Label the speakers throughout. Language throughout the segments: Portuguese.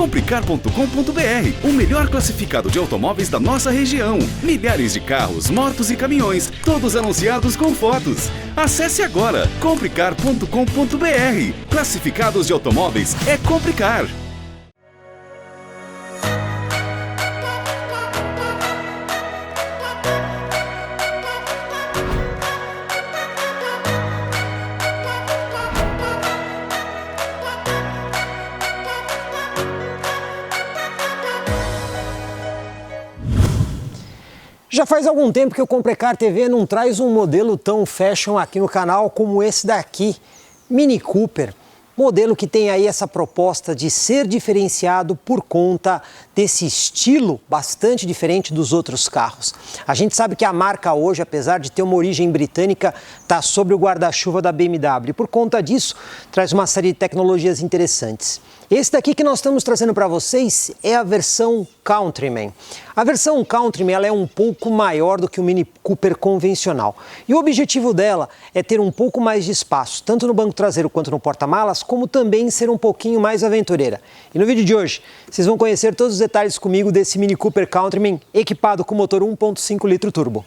Speaker 1: Comprecar.com.br, o melhor classificado de automóveis da nossa região. Milhares de carros, motos e caminhões, todos anunciados com fotos. Acesse agora comprecar.com.br. Classificados de automóveis é Comprecar.
Speaker 2: Já faz algum tempo que o Comprecar TV não traz um modelo tão fashion aqui no canal como esse daqui, Mini Cooper. Modelo que tem aí essa proposta de ser diferenciado por conta desse estilo bastante diferente dos outros carros. A gente sabe que a marca hoje, apesar de ter uma origem britânica, está sob o guarda-chuva da BMW. Por conta disso, traz uma série de tecnologias interessantes. Esse daqui que nós estamos trazendo para vocês é a versão Countryman. A versão Countryman ela é um pouco maior do que o Mini Cooper convencional. E o objetivo dela é ter um pouco mais de espaço, tanto no banco traseiro quanto no porta-malas, como também ser um pouquinho mais aventureira. E no vídeo de hoje, vocês vão conhecer todos os detalhes comigo desse Mini Cooper Countryman equipado com motor 1.5 litro turbo.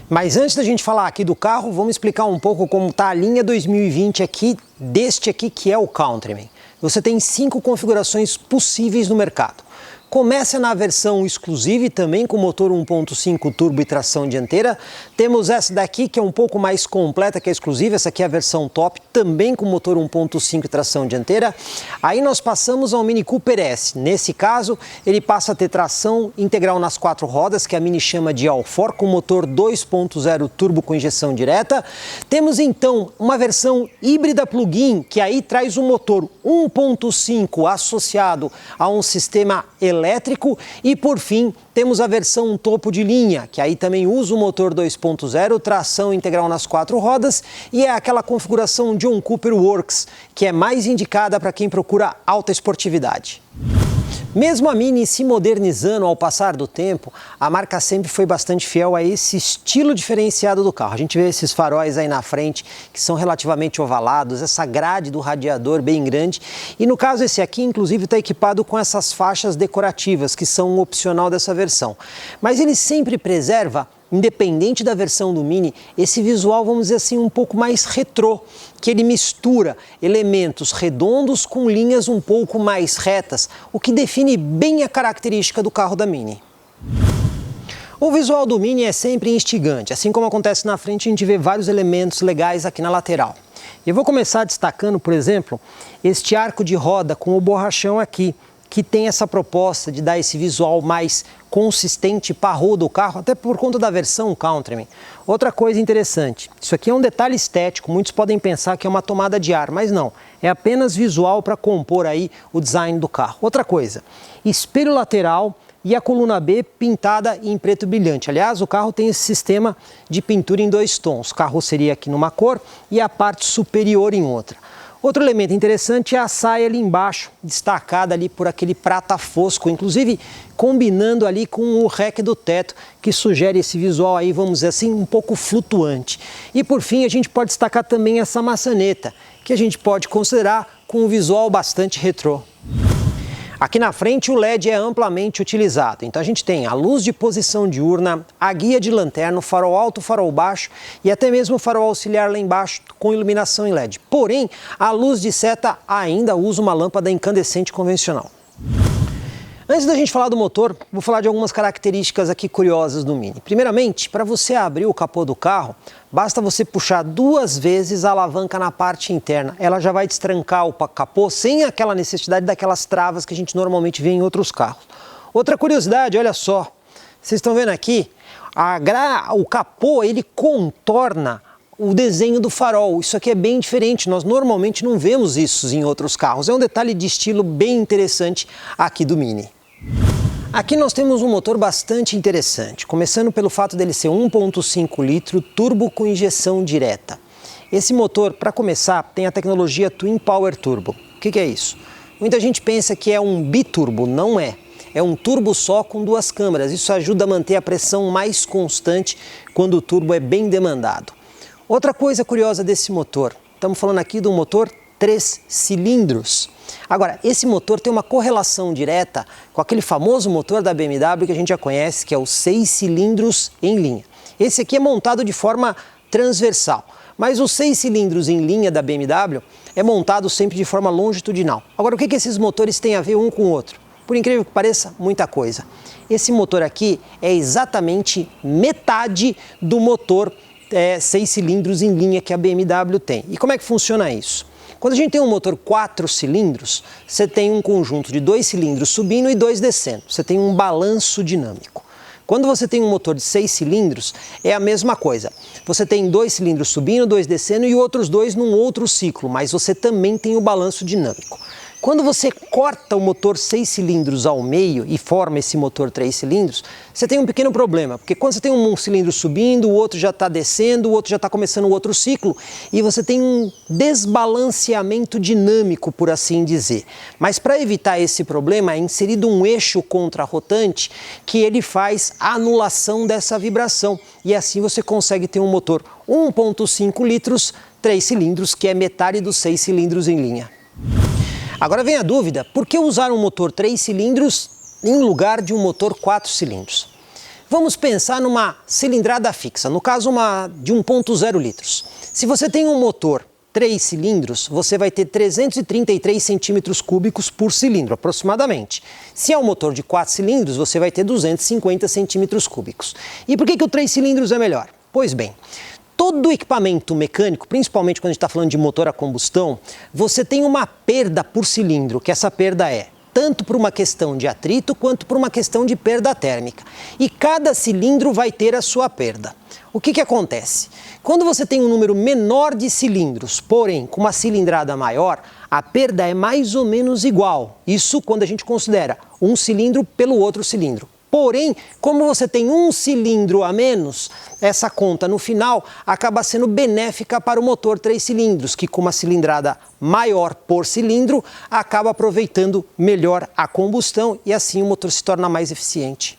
Speaker 2: Mas antes da gente falar aqui do carro, vamos explicar um pouco como está a linha 2020 aqui, deste aqui que é o Countryman. Você tem 5 configurações possíveis no mercado. Começa na versão exclusiva e também com motor 1.5 turbo e tração dianteira. Temos essa daqui que é um pouco mais completa que a exclusiva, essa aqui é a versão top, também com motor 1.5 e tração dianteira. Aí nós passamos ao Mini Cooper S. Nesse caso, ele passa a ter tração integral nas 4 rodas, que a Mini chama de All-4, com motor 2.0 turbo com injeção direta. Temos então uma versão híbrida plug-in, que aí traz um motor 1.5 associado a um sistema elétrico e, por fim, temos a versão topo de linha, que aí também usa o motor 2.0, tração integral nas 4 rodas e é aquela configuração John Cooper Works, que é mais indicada para quem procura alta esportividade. Mesmo a Mini se modernizando ao passar do tempo, a marca sempre foi bastante fiel a esse estilo diferenciado do carro. A gente vê esses faróis aí na frente que são relativamente ovalados, essa grade do radiador bem grande. E no caso esse aqui, inclusive, está equipado com essas faixas decorativas que são um opcional dessa versão. Mas ele sempre preserva, independente da versão do Mini, esse visual, vamos dizer assim, um pouco mais retrô, que ele mistura elementos redondos com linhas um pouco mais retas, o que define bem a característica do carro da Mini. O visual do Mini é sempre instigante, assim como acontece na frente, a gente vê vários elementos legais aqui na lateral. Eu vou começar destacando, por exemplo, este arco de roda com o borrachão aqui, que tem essa proposta de dar esse visual mais consistente e parrudo do carro, até por conta da versão Countryman. Outra coisa interessante, isso aqui é um detalhe estético, muitos podem pensar que é uma tomada de ar, mas não, é apenas visual para compor aí o design do carro. Outra coisa, espelho lateral e a coluna B pintada em preto brilhante. Aliás, o carro tem esse sistema de pintura em 2 tons, carroceria aqui numa cor e a parte superior em outra. Outro elemento interessante é a saia ali embaixo, destacada ali por aquele prata fosco, inclusive combinando ali com o rack do teto, que sugere esse visual aí, vamos dizer assim, um pouco flutuante. E por fim, a gente pode destacar também essa maçaneta, que a gente pode considerar com um visual bastante retrô. Aqui na frente o LED é amplamente utilizado, então a gente tem a luz de posição diurna, a guia de lanterna, o farol alto, o farol baixo e até mesmo o farol auxiliar lá embaixo com iluminação em LED. Porém, a luz de seta ainda usa uma lâmpada incandescente convencional. Antes da gente falar do motor, vou falar de algumas características aqui curiosas do Mini. Primeiramente, para você abrir o capô do carro, basta você puxar 2 vezes a alavanca na parte interna. Ela já vai destrancar o capô sem aquela necessidade daquelas travas que a gente normalmente vê em outros carros. Outra curiosidade, olha só, vocês estão vendo aqui, o capô ele contorna o desenho do farol. Isso aqui é bem diferente, nós normalmente não vemos isso em outros carros. É um detalhe de estilo bem interessante aqui do Mini. Aqui nós temos um motor bastante interessante, começando pelo fato dele ser 1.5 litro turbo com injeção direta. Esse motor, para começar, tem a tecnologia Twin Power Turbo. O que é isso? Muita gente pensa que é um biturbo, não é. É um turbo só com 2 câmaras. Isso ajuda a manter a pressão mais constante quando o turbo é bem demandado. Outra coisa curiosa desse motor, estamos falando aqui do motor 3 cilindros. Agora, esse motor tem uma correlação direta com aquele famoso motor da BMW que a gente já conhece, que é o 6 cilindros em linha. Esse aqui é montado de forma transversal, mas os 6 cilindros em linha da BMW é montado sempre de forma longitudinal. Agora, o que esses motores têm a ver um com o outro? Por incrível que pareça, muita coisa. Esse motor aqui é exatamente metade do motor 6 cilindros em linha que a BMW tem. E como é que funciona isso? Quando a gente tem um motor 4 cilindros, você tem um conjunto de 2 cilindros subindo e 2 descendo. Você tem um balanço dinâmico. Quando você tem um motor de 6 cilindros, é a mesma coisa. Você tem 2 cilindros subindo, 2 descendo e outros 2 num outro ciclo, mas você também tem o balanço dinâmico. Quando você corta o motor 6 cilindros ao meio e forma esse motor 3 cilindros, você tem um pequeno problema, porque quando você tem um cilindro subindo, o outro já está descendo, o outro já está começando o outro ciclo, e você tem um desbalanceamento dinâmico, por assim dizer. Mas para evitar esse problema, é inserido um eixo contrarrotante que ele faz a anulação dessa vibração, e assim você consegue ter um motor 1,5 litros, 3 cilindros, que é metade dos 6 cilindros em linha. Agora vem a dúvida, por que usar um motor 3 cilindros em lugar de um motor 4 cilindros? Vamos pensar numa cilindrada fixa, no caso de 1,0 litros. Se você tem um motor 3 cilindros, você vai ter 333 centímetros cúbicos por cilindro, aproximadamente. Se é um motor de 4 cilindros, você vai ter 250 centímetros cúbicos. E por que o 3 cilindros é melhor? Pois bem, todo equipamento mecânico, principalmente quando a gente está falando de motor a combustão, você tem uma perda por cilindro, que essa perda é tanto por uma questão de atrito quanto por uma questão de perda térmica. E cada cilindro vai ter a sua perda. O que acontece? Quando você tem um número menor de cilindros, porém com uma cilindrada maior, a perda é mais ou menos igual. Isso quando a gente considera um cilindro pelo outro cilindro. Porém, como você tem um cilindro a menos, essa conta no final acaba sendo benéfica para o motor 3 cilindros, que com uma cilindrada maior por cilindro, acaba aproveitando melhor a combustão e assim o motor se torna mais eficiente.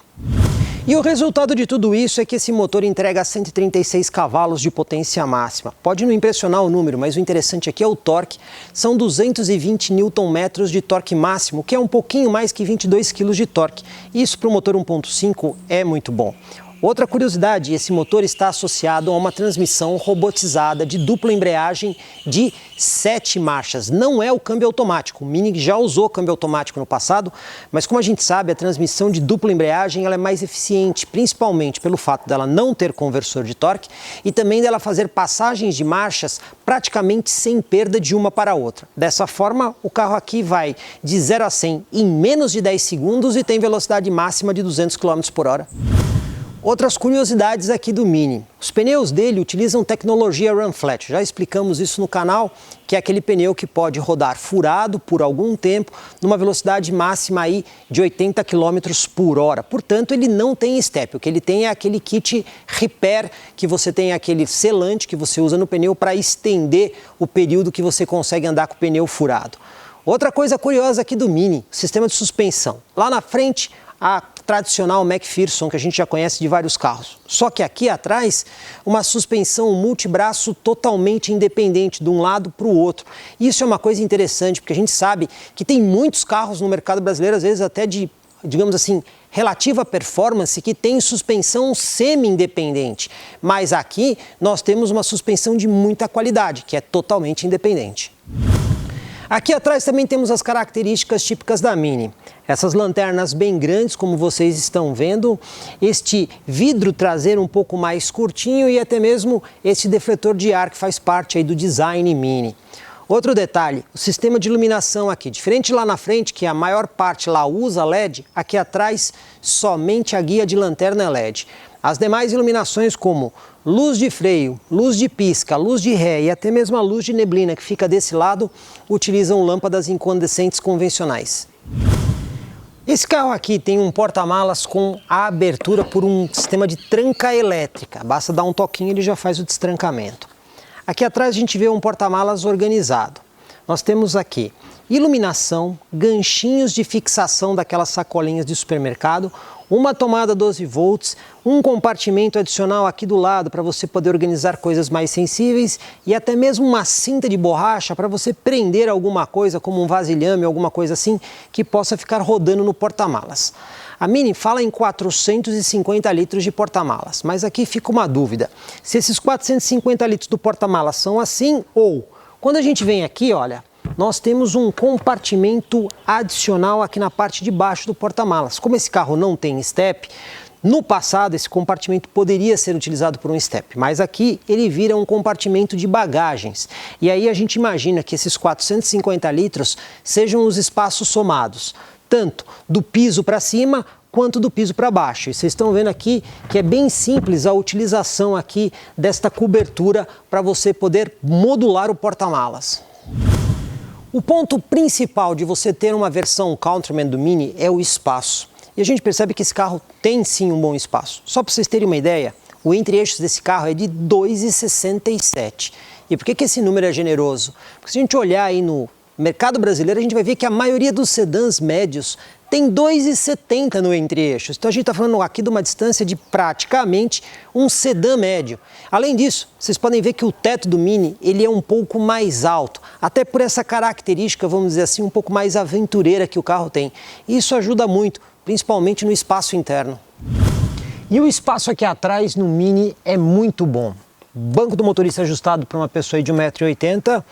Speaker 2: E o resultado de tudo isso é que esse motor entrega 136 cavalos de potência máxima. Pode não impressionar o número, mas o interessante aqui é o torque. São 220 Nm de torque máximo, que é um pouquinho mais que 22 kg de torque. Isso para o motor 1.5 é muito bom. Outra curiosidade, esse motor está associado a uma transmissão robotizada de dupla embreagem de 7 marchas. Não é o câmbio automático. O Mini já usou câmbio automático no passado, mas como a gente sabe, a transmissão de dupla embreagem ela é mais eficiente, principalmente pelo fato dela não ter conversor de torque e também dela fazer passagens de marchas praticamente sem perda de uma para a outra. Dessa forma, o carro aqui vai de 0 a 100 em menos de 10 segundos e tem velocidade máxima de 200 km por hora. Outras curiosidades aqui do Mini. Os pneus dele utilizam tecnologia Run Flat. Já explicamos isso no canal, que é aquele pneu que pode rodar furado por algum tempo, numa velocidade máxima aí de 80 km por hora. Portanto, ele não tem step. O que ele tem é aquele kit repair, que você tem aquele selante que você usa no pneu para estender o período que você consegue andar com o pneu furado. Outra coisa curiosa aqui do Mini, sistema de suspensão. Lá na frente, a tradicional McPherson, que a gente já conhece de vários carros. Só que aqui atrás, uma suspensão multibraço totalmente independente de um lado para o outro. Isso é uma coisa interessante, porque a gente sabe que tem muitos carros no mercado brasileiro, às vezes até de, digamos assim, relativa performance, que tem suspensão semi-independente. Mas aqui nós temos uma suspensão de muita qualidade, que é totalmente independente. Aqui atrás também temos as características típicas da Mini. Essas lanternas bem grandes, como vocês estão vendo, este vidro traseiro um pouco mais curtinho e até mesmo este defletor de ar que faz parte aí do design Mini. Outro detalhe, o sistema de iluminação aqui, diferente lá na frente, que a maior parte lá usa LED, aqui atrás somente a guia de lanterna é LED. As demais iluminações como luz de freio, luz de pisca, luz de ré e até mesmo a luz de neblina que fica desse lado, utilizam lâmpadas incandescentes convencionais. Esse carro aqui tem um porta-malas com a abertura por um sistema de tranca elétrica. Basta dar um toquinho e ele já faz o destrancamento. Aqui atrás a gente vê um porta-malas organizado. nós temos aqui iluminação, ganchinhos de fixação daquelas sacolinhas de supermercado, uma tomada 12 volts, um compartimento adicional aqui do lado para você poder organizar coisas mais sensíveis e até mesmo uma cinta de borracha para você prender alguma coisa como um vasilhame, alguma coisa assim que possa ficar rodando no porta-malas. A Mini fala em 450 litros de porta-malas, mas aqui fica uma dúvida. Se esses 450 litros do porta-malas são assim ou, quando a gente vem aqui, olha, nós temos um compartimento adicional aqui na parte de baixo do porta-malas. Como esse carro não tem step, no passado esse compartimento poderia ser utilizado por um step, mas aqui ele vira um compartimento de bagagens. E aí a gente imagina que esses 450 litros sejam os espaços somados, tanto do piso para cima quanto do piso para baixo. E vocês estão vendo aqui que é bem simples a utilização aqui desta cobertura para você poder modular o porta-malas. O ponto principal de você ter uma versão Countryman do Mini é o espaço. E a gente percebe que esse carro tem sim um bom espaço. Só para vocês terem uma ideia, o entre-eixos desse carro é de 2,67. E por que esse número é generoso? Porque se a gente olhar aí no mercado brasileiro, a gente vai ver que a maioria dos sedãs médios tem 2,70 no entre-eixos. Então a gente está falando aqui de uma distância de praticamente um sedã médio. Além disso, vocês podem ver que o teto do Mini ele é um pouco mais alto, até por essa característica, vamos dizer assim, um pouco mais aventureira que o carro tem. Isso ajuda muito, principalmente no espaço interno. E o espaço aqui atrás no Mini é muito bom. Banco do motorista ajustado para uma pessoa de 1,80 m.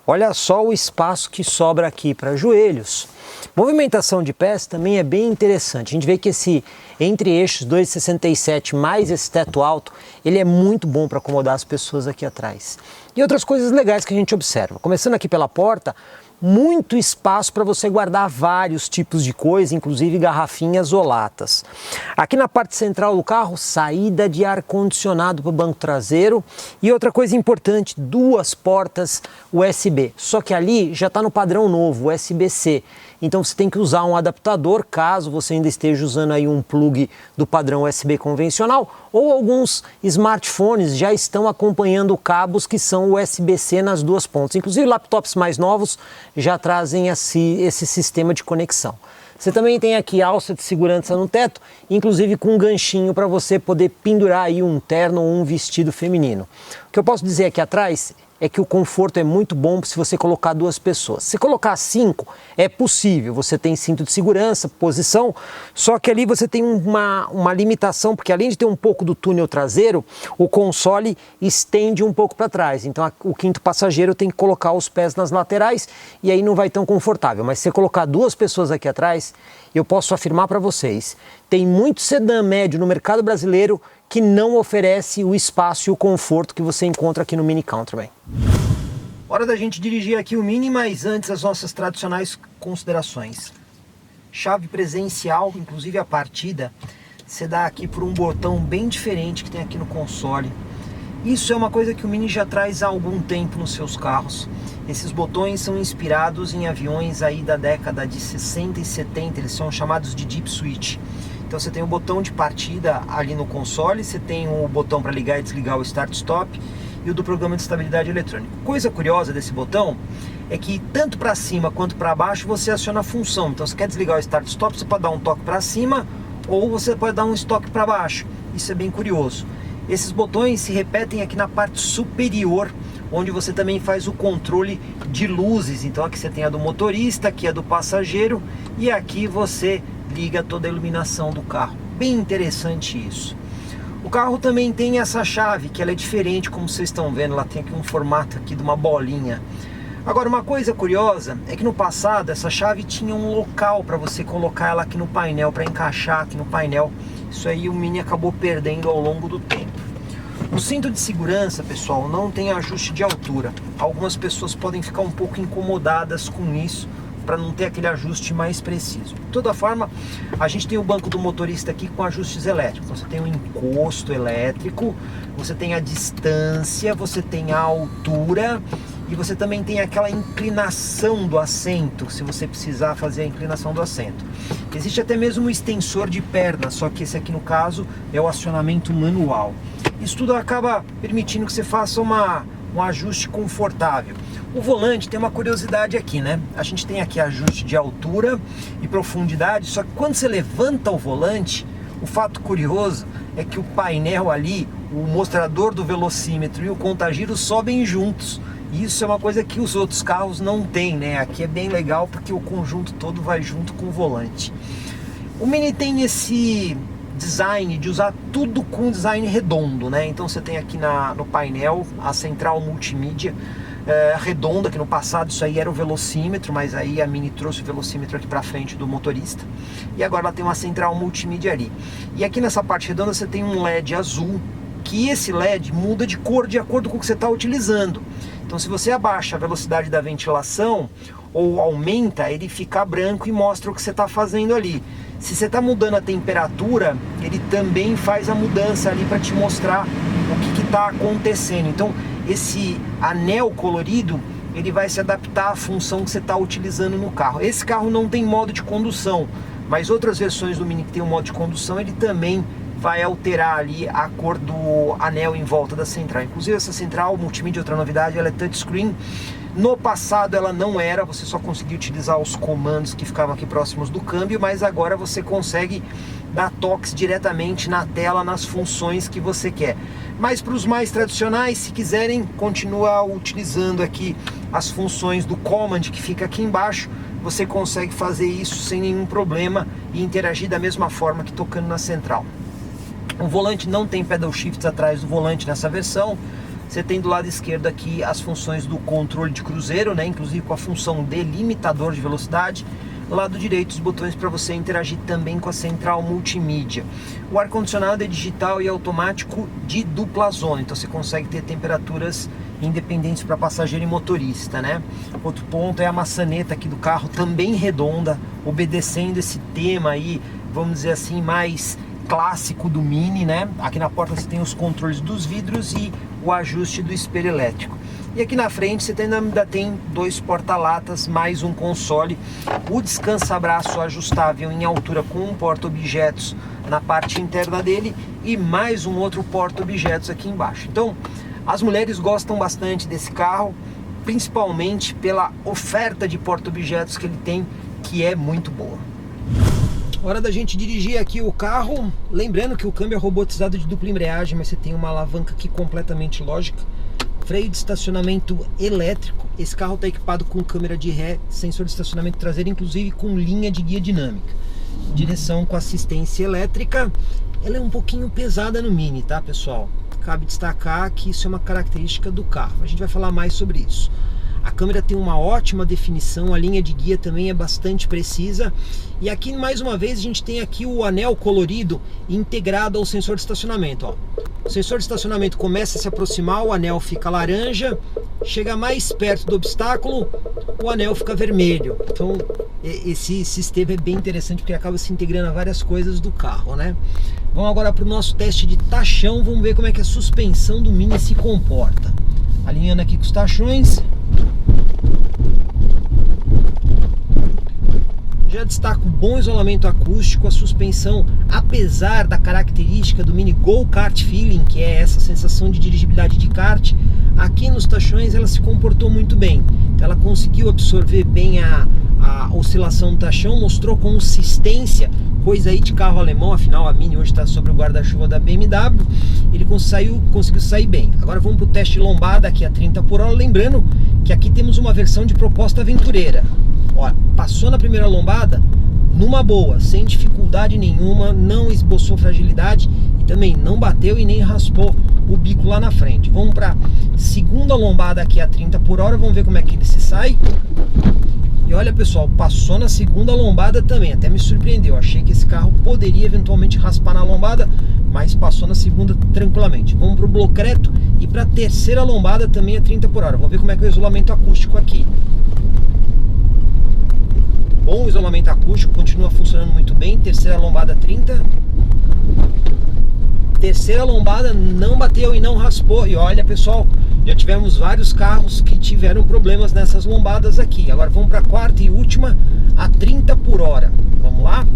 Speaker 2: Olha só o espaço que sobra aqui para joelhos. Movimentação de pés também é bem interessante. A gente vê que esse entre-eixos 2,67 mais esse teto alto, ele é muito bom para acomodar as pessoas aqui atrás. E outras coisas legais que a gente observa. Começando aqui pela porta, muito espaço para você guardar vários tipos de coisa, inclusive garrafinhas ou latas. Aqui na parte central do carro, saída de ar-condicionado para o banco traseiro. E outra coisa importante, duas portas USB. Só que ali já está no padrão novo, USB-C. Então você tem que usar um adaptador, caso você ainda esteja usando aí um plug do padrão USB convencional, ou alguns smartphones já estão acompanhando cabos que são USB-C nas duas pontas. Inclusive laptops mais novos já trazem esse sistema de conexão. Você também tem aqui alça de segurança no teto, inclusive com um ganchinho para você poder pendurar aí um terno ou um vestido feminino. O que eu posso dizer aqui atrás é que o conforto é muito bom se você colocar duas pessoas. Se colocar 5, é possível. Você tem cinto de segurança, posição, só que ali você tem uma limitação, porque além de ter um pouco do túnel traseiro, o console estende um pouco para trás. Então o quinto passageiro tem que colocar os pés nas laterais e aí não vai tão confortável. Mas se você colocar duas pessoas aqui atrás, eu posso afirmar para vocês, tem muito sedã médio no mercado brasileiro que não oferece o espaço e o conforto que você encontra aqui no Mini Countryman. Hora da gente dirigir aqui o Mini, mas antes as nossas tradicionais considerações. Chave presencial, inclusive a partida, você dá aqui por um botão bem diferente que tem aqui no console. Isso é uma coisa que o Mini já traz há algum tempo nos seus carros. Esses botões são inspirados em aviões aí da década de 60 e 70, eles são chamados de Deep Switch. Então você tem o botão de partida ali no console, você tem o botão para ligar e desligar o Start-Stop e o do programa de estabilidade eletrônica. Coisa curiosa desse botão é que tanto para cima quanto para baixo você aciona a função. Então você quer desligar o Start-Stop, você pode dar um toque para cima ou você pode dar um toque para baixo. Isso é bem curioso. Esses botões se repetem aqui na parte superior, onde você também faz o controle de luzes. Então aqui você tem a do motorista, aqui a do passageiro e aqui você liga toda a iluminação do carro. Bem interessante isso. O carro também tem essa chave, que ela é diferente, como vocês estão vendo, ela tem aqui um formato aqui de uma bolinha. Agora, uma coisa curiosa é que no passado essa chave tinha um local para você colocar ela aqui no painel, para encaixar aqui no painel. Isso aí o Mini acabou perdendo ao longo do tempo. O cinto de segurança, pessoal, não tem ajuste de altura. Algumas pessoas podem ficar um pouco incomodadas com isso, para não ter aquele ajuste mais preciso. De toda forma, a gente tem o banco do motorista aqui com ajustes elétricos. Você tem o encosto elétrico, você tem a distância, você tem a altura e você também tem aquela inclinação do assento, se você precisar fazer a inclinação do assento. Existe até mesmo um extensor de perna, só que esse aqui no caso é o acionamento manual. Isso tudo acaba permitindo que você faça uma um ajuste confortável. O volante tem uma curiosidade aqui, né? A gente tem aqui ajuste de altura e profundidade, só que quando você levanta o volante, o fato curioso é que o painel ali, o mostrador do velocímetro e o contagiro sobem juntos. Isso é uma coisa que os outros carros não têm, né? Aqui é bem legal porque o conjunto todo vai junto com o volante. O Mini tem esse design de usar tudo com design redondo, né? Então você tem aqui no painel a central multimídia redonda, que no passado isso aí era o velocímetro, mas aí a Mini trouxe o velocímetro aqui para frente do motorista. E agora ela tem uma central multimídia ali. E aqui nessa parte redonda você tem um LED azul, que esse LED muda de cor de acordo com o que você está utilizando. Então se você abaixa a velocidade da ventilação ou aumenta, ele fica branco e mostra o que você está fazendo ali. Se você está mudando a temperatura, ele também faz a mudança ali para te mostrar o que está acontecendo. Então esse anel colorido, ele vai se adaptar à função que você está utilizando no carro. Esse carro não tem modo de condução, mas outras versões do Mini que tem o modo de condução, ele também vai alterar ali a cor do anel em volta da central. Inclusive essa central multimídia, outra novidade, ela é touchscreen. No passado ela não era, você só conseguia utilizar os comandos que ficavam aqui próximos do câmbio, mas agora você consegue dar toques diretamente na tela, nas funções que você quer. Mas para os mais tradicionais, se quiserem, continua utilizando aqui as funções do Command que fica aqui embaixo, você consegue fazer isso sem nenhum problema e interagir da mesma forma que tocando na central. O volante não tem pedal shifts atrás do volante nessa versão. Você tem do lado esquerdo aqui as funções do controle de cruzeiro, né? Inclusive com a função de limitador de velocidade. Lado direito, os botões para você interagir também com a central multimídia. O ar-condicionado é digital e automático de dupla zona, então você consegue ter temperaturas independentes para passageiro e motorista, né? Outro ponto é a maçaneta aqui do carro, também redonda, obedecendo esse tema aí, vamos dizer assim, mais clássico do Mini, né? Aqui na porta você tem os controles dos vidros e o ajuste do espelho elétrico. E aqui na frente você ainda tem dois porta-latas, mais um console, o descansa-braço ajustável em altura com um porta-objetos na parte interna dele e mais um outro porta-objetos aqui embaixo. Então, as mulheres gostam bastante desse carro, principalmente pela oferta de porta-objetos que ele tem, que é muito boa. Hora da gente dirigir aqui o carro, lembrando que o câmbio é robotizado de dupla embreagem, mas você tem uma alavanca aqui completamente lógica. Freio de estacionamento elétrico. Esse carro está equipado com câmera de ré, sensor de estacionamento traseiro, inclusive com linha de guia dinâmica. Direção com assistência elétrica. Ela é um pouquinho pesada no Mini, tá, pessoal? Cabe destacar que isso é uma característica do carro. A gente vai falar mais sobre isso. A câmera tem uma ótima definição, a linha de guia também é bastante precisa. E aqui, mais uma vez, a gente tem aqui o anel colorido integrado ao sensor de estacionamento. Ó. O sensor de estacionamento começa a se aproximar, o anel fica laranja. Chega mais perto do obstáculo, o anel fica vermelho. Então, esse sistema é bem interessante porque acaba se integrando a várias coisas do carro, né? Vamos agora para o nosso teste de tachão. Vamos ver como é que a suspensão do Mini se comporta. Alinhando aqui com os tachões. Já destaco bom isolamento acústico, a suspensão, apesar da característica do Mini Go Kart Feeling, que é essa sensação de dirigibilidade de kart, aqui nos tachões ela se comportou muito bem. Então ela conseguiu absorver bem a oscilação do tachão, mostrou consistência, coisa aí de carro alemão, afinal a Mini hoje está sobre o guarda-chuva da BMW, ele conseguiu sair bem. Agora vamos para o teste de lombada aqui a 30 por hora, lembrando que aqui temos uma versão de proposta aventureira. Ó, passou na primeira lombada numa boa, sem dificuldade nenhuma, não esboçou fragilidade e também não bateu e nem raspou o bico lá na frente. Vamos para segunda lombada aqui a 30 por hora, vamos ver como é que ele se sai. E olha, pessoal, passou na segunda lombada também, até me surpreendeu. Achei que esse carro poderia eventualmente raspar na lombada, mas passou na segunda tranquilamente. Vamos para o bloco reto e para a terceira lombada também a 30 por hora. Vamos ver como é que é o isolamento acústico aqui. Bom isolamento acústico, continua funcionando muito bem. Terceira lombada 30. Terceira lombada não bateu e não raspou. E olha, pessoal, já tivemos vários carros que tiveram problemas nessas lombadas aqui. Agora vamos para a quarta e última a 30 por hora. Vamos lá.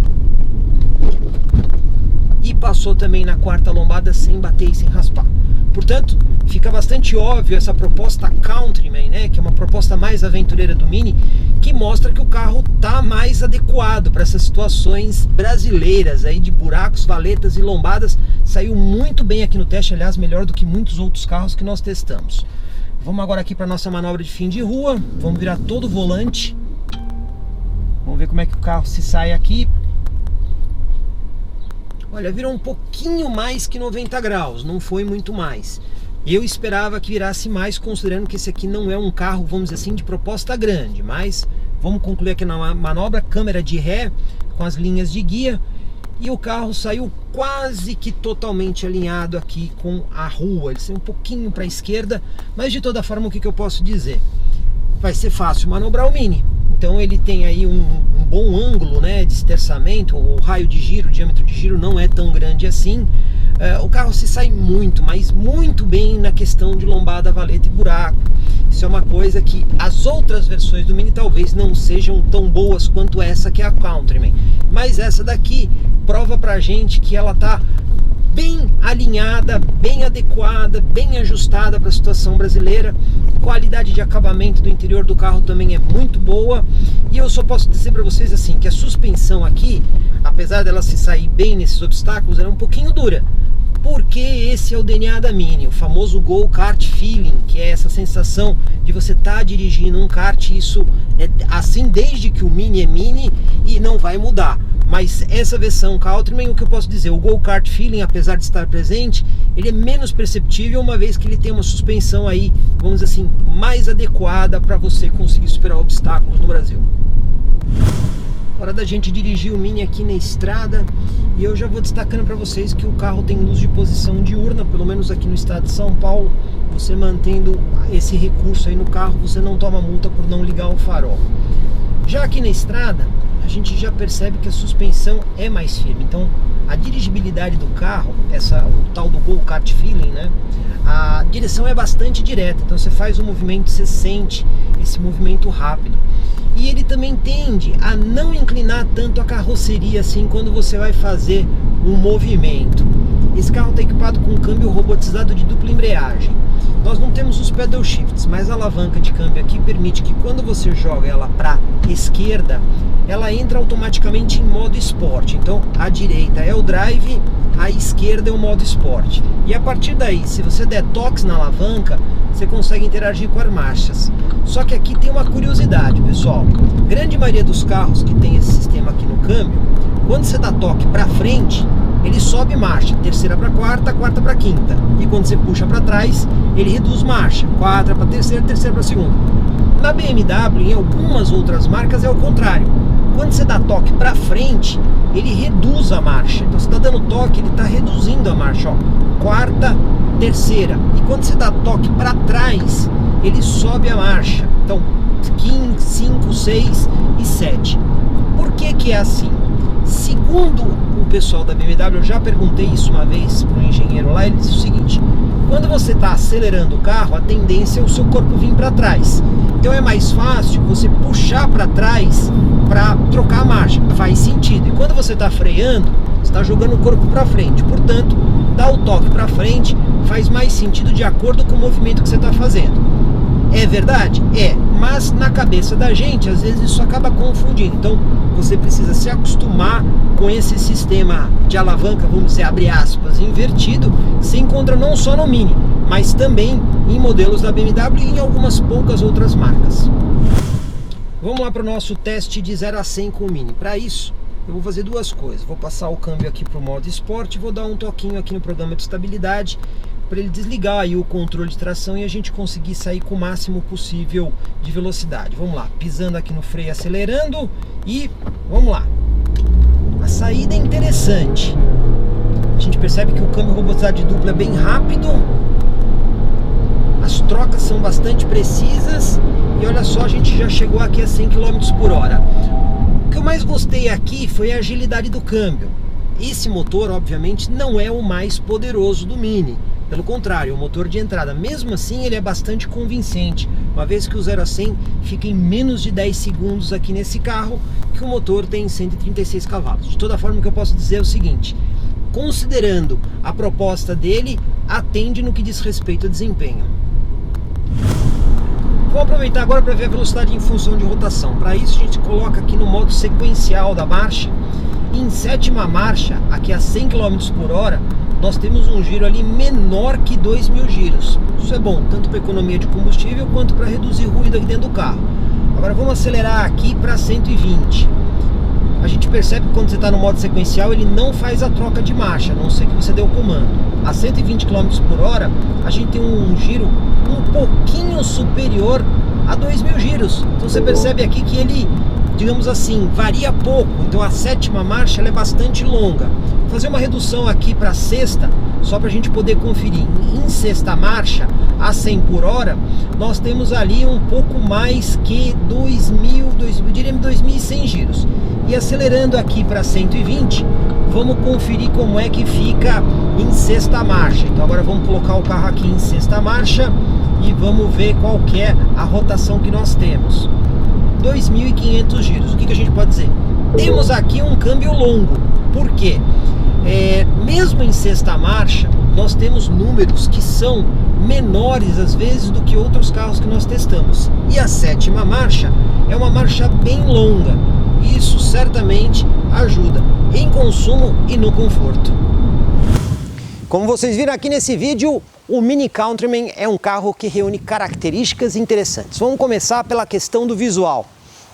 Speaker 2: E passou também na quarta lombada sem bater e sem raspar. Portanto, fica bastante óbvio essa proposta Countryman, né, que é uma proposta mais aventureira do Mini, que mostra que o carro tá mais adequado para essas situações brasileiras aí de buracos, valetas e lombadas. Saiu muito bem aqui no teste, aliás, melhor do que muitos outros carros que nós testamos. Vamos agora aqui para nossa manobra de fim de rua, vamos virar todo o volante. Vamos ver como é que o carro se sai aqui. Olha, virou um pouquinho mais que 90 graus, não foi muito mais. Eu esperava que virasse mais, considerando que esse aqui não é um carro, vamos dizer assim, de proposta grande. Mas vamos concluir aqui na manobra, câmera de ré com as linhas de guia. E o carro saiu quase que totalmente alinhado aqui com a rua. Ele saiu um pouquinho para a esquerda, mas de toda forma o que eu posso dizer? Vai ser fácil manobrar o Mini. Então ele tem aí um bom ângulo, né, de esterçamento, o raio de giro, o diâmetro de giro não é tão grande assim. O carro se sai muito, mas muito bem na questão de lombada, valeta e buraco. Isso é uma coisa que as outras versões do Mini talvez não sejam tão boas quanto essa que é a Countryman. Mas essa daqui prova pra gente que ela tá bem alinhada, bem adequada, bem ajustada para a situação brasileira. Qualidade de acabamento do interior do carro também é muito boa. E eu só posso dizer para vocês assim, que a suspensão aqui, apesar dela se sair bem nesses obstáculos, ela é um pouquinho dura. Porque esse é o DNA da Mini, o famoso go-kart feeling, que é essa sensação de você estar dirigindo um kart. Isso é assim desde que o Mini é Mini e não vai mudar. Mas essa versão Countryman, o que eu posso dizer, o go-kart feeling, apesar de estar presente, ele é menos perceptível, uma vez que ele tem uma suspensão aí, vamos dizer assim, mais adequada para você conseguir superar obstáculos no Brasil. Hora da gente dirigir o Mini aqui na estrada. E eu já vou destacando para vocês que o carro tem luz de posição diurna, pelo menos aqui no estado de São Paulo. Você mantendo esse recurso aí no carro, você não toma multa por não ligar o farol. Já aqui na estrada, a gente já percebe que a suspensão é mais firme. Então a dirigibilidade do carro, o tal do go-kart feeling, né? A direção é bastante direta, então você faz um movimento, você sente esse movimento rápido. E ele também tende a não inclinar tanto a carroceria assim quando você vai fazer um movimento. Esse carro está equipado com um câmbio robotizado de dupla embreagem. Nós não temos os pedal shifts, mas a alavanca de câmbio aqui permite que quando você joga ela para esquerda, ela entra automaticamente em modo esporte. Então a direita é o drive, a esquerda é o modo esporte. E a partir daí, se você der toques na alavanca, você consegue interagir com as marchas. Só que aqui tem uma curiosidade, pessoal. Grande maioria dos carros que tem esse sistema aqui no câmbio, quando você dá toque para frente, ele sobe marcha, terceira para quarta, quarta para quinta. E quando você puxa para trás, ele reduz marcha, quarta para terceira, terceira para segunda. Na BMW, em algumas outras marcas, é o contrário. Quando você dá toque para frente, ele reduz a marcha. Então você está dando toque, ele está reduzindo a marcha, ó. Quarta, terceira. E quando você dá toque para trás, ele sobe a marcha. Então 15, 5, 6 e 7. Por que é assim? Segundo o pessoal da BMW, eu já perguntei isso uma vez para um engenheiro lá, ele disse o seguinte: quando você está acelerando o carro, a tendência é o seu corpo vir para trás. Então é mais fácil você puxar para trás para trocar a marcha. Faz sentido. E quando você está freando, você está jogando o corpo para frente. Portanto, dar o toque para frente faz mais sentido de acordo com o movimento que você está fazendo. É verdade? É. Mas na cabeça da gente, às vezes isso acaba confundindo. Então você precisa se acostumar com esse sistema de alavanca, vamos dizer, abre aspas, invertido. Se encontra não só no Mini, mas também em modelos da BMW e em algumas poucas outras marcas. Vamos lá para o nosso teste de 0 a 100 com o Mini. Para isso, eu vou fazer duas coisas. Vou passar o câmbio aqui para o modo esporte, vou dar um toquinho aqui no programa de estabilidade, para ele desligar aí o controle de tração e a gente conseguir sair com o máximo possível de velocidade. Vamos lá, pisando aqui no freio, acelerando e vamos lá. A saída é interessante. A gente percebe que o câmbio robotizado de dupla é bem rápido. As trocas são bastante precisas. E olha só, a gente já chegou aqui a 100 km por hora. O que eu mais gostei aqui foi a agilidade do câmbio. Esse motor, obviamente, não é o mais poderoso do Mini. Pelo contrário, é um motor de entrada. Mesmo assim, ele é bastante convincente, uma vez que o 0 a 100 fica em menos de 10 segundos aqui nesse carro, que o motor tem 136 cavalos. De toda forma, o que eu posso dizer é o seguinte: considerando a proposta dele, atende no que diz respeito a desempenho. Vou aproveitar agora para ver a velocidade em função de rotação. Para isso a gente coloca aqui no modo sequencial da marcha. Em sétima marcha, aqui a 100 km por hora, nós temos um giro ali menor que 2.000 giros. Isso é bom, tanto para economia de combustível quanto para reduzir ruído aqui dentro do carro. Agora vamos acelerar aqui para 120. A gente percebe que quando você está no modo sequencial, ele não faz a troca de marcha, a não ser que você dê o comando. A 120 km por hora, a gente tem um giro um pouquinho superior a 2.000 giros. Então você percebe aqui que ele, digamos assim, varia pouco. Então a sétima marcha ela é bastante longa. Vou fazer uma redução aqui para a sexta, só para a gente poder conferir. Em sexta marcha, a 100 por hora, nós temos ali um pouco mais que 2.100 giros. E acelerando aqui para 120, vamos conferir como é que fica em sexta marcha. Então agora vamos colocar o carro aqui em sexta marcha e vamos ver qual que é a rotação que nós temos. 2.500 giros. O que a gente pode dizer? Temos aqui um câmbio longo. Por quê? Mesmo em sexta marcha, nós temos números que são menores às vezes do que outros carros que nós testamos. E a sétima marcha é uma marcha bem longa. Isso certamente ajuda em consumo e no conforto. Como vocês viram aqui nesse vídeo, o Mini Countryman é um carro que reúne características interessantes. Vamos começar pela questão do visual.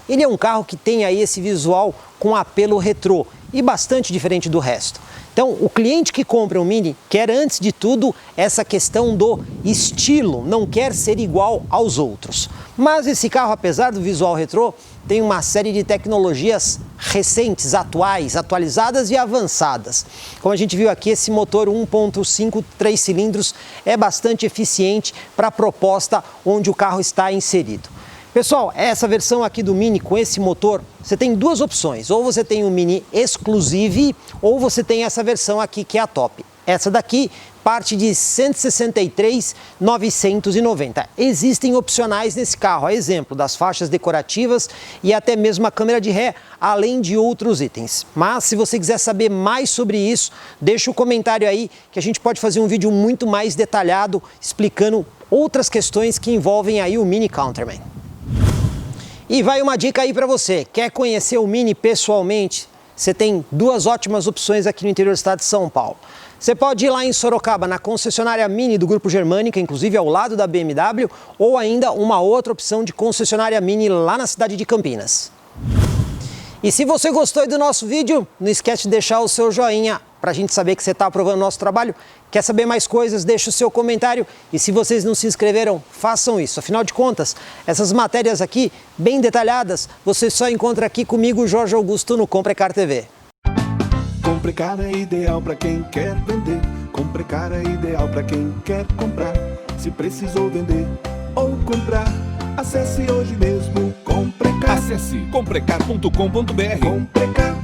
Speaker 2: Ele é um carro que tem aí esse visual com apelo retrô e bastante diferente do resto. Então, o cliente que compra um Mini quer, antes de tudo, essa questão do estilo, não quer ser igual aos outros. Mas esse carro, apesar do visual retrô, tem uma série de tecnologias recentes, atuais, atualizadas e avançadas. Como a gente viu aqui, esse motor 1.5, 3 cilindros é bastante eficiente para a proposta onde o carro está inserido. Pessoal, essa versão aqui do Mini com esse motor, você tem duas opções. Ou você tem o Mini Exclusive, ou você tem essa versão aqui que é a top. Essa daqui parte de R$ 163.990. Existem opcionais nesse carro, a exemplo das faixas decorativas e até mesmo a câmera de ré, além de outros itens. Mas se você quiser saber mais sobre isso, deixa o comentário aí que a gente pode fazer um vídeo muito mais detalhado explicando outras questões que envolvem aí o Mini Countryman. E vai uma dica aí para você, quer conhecer o Mini pessoalmente? Você tem duas ótimas opções aqui no interior do estado de São Paulo. Você pode ir lá em Sorocaba, na concessionária Mini do Grupo Germânica, inclusive ao lado da BMW, ou ainda uma outra opção de concessionária Mini lá na cidade de Campinas. E se você gostou do nosso vídeo, não esquece de deixar o seu joinha para a gente saber que você está aprovando o nosso trabalho. Quer saber mais coisas? Deixa o seu comentário. E se vocês não se inscreveram, façam isso. Afinal de contas, essas matérias aqui, bem detalhadas, você só encontra aqui comigo, Jorge Augusto, no Comprecar TV.
Speaker 3: Comprecar é ideal para quem quer vender. Comprecar é ideal para quem quer comprar. Se precisou vender ou comprar, acesse hoje mesmo Comprecar.
Speaker 1: Acesse comprecar.com.br.
Speaker 3: Comprecar.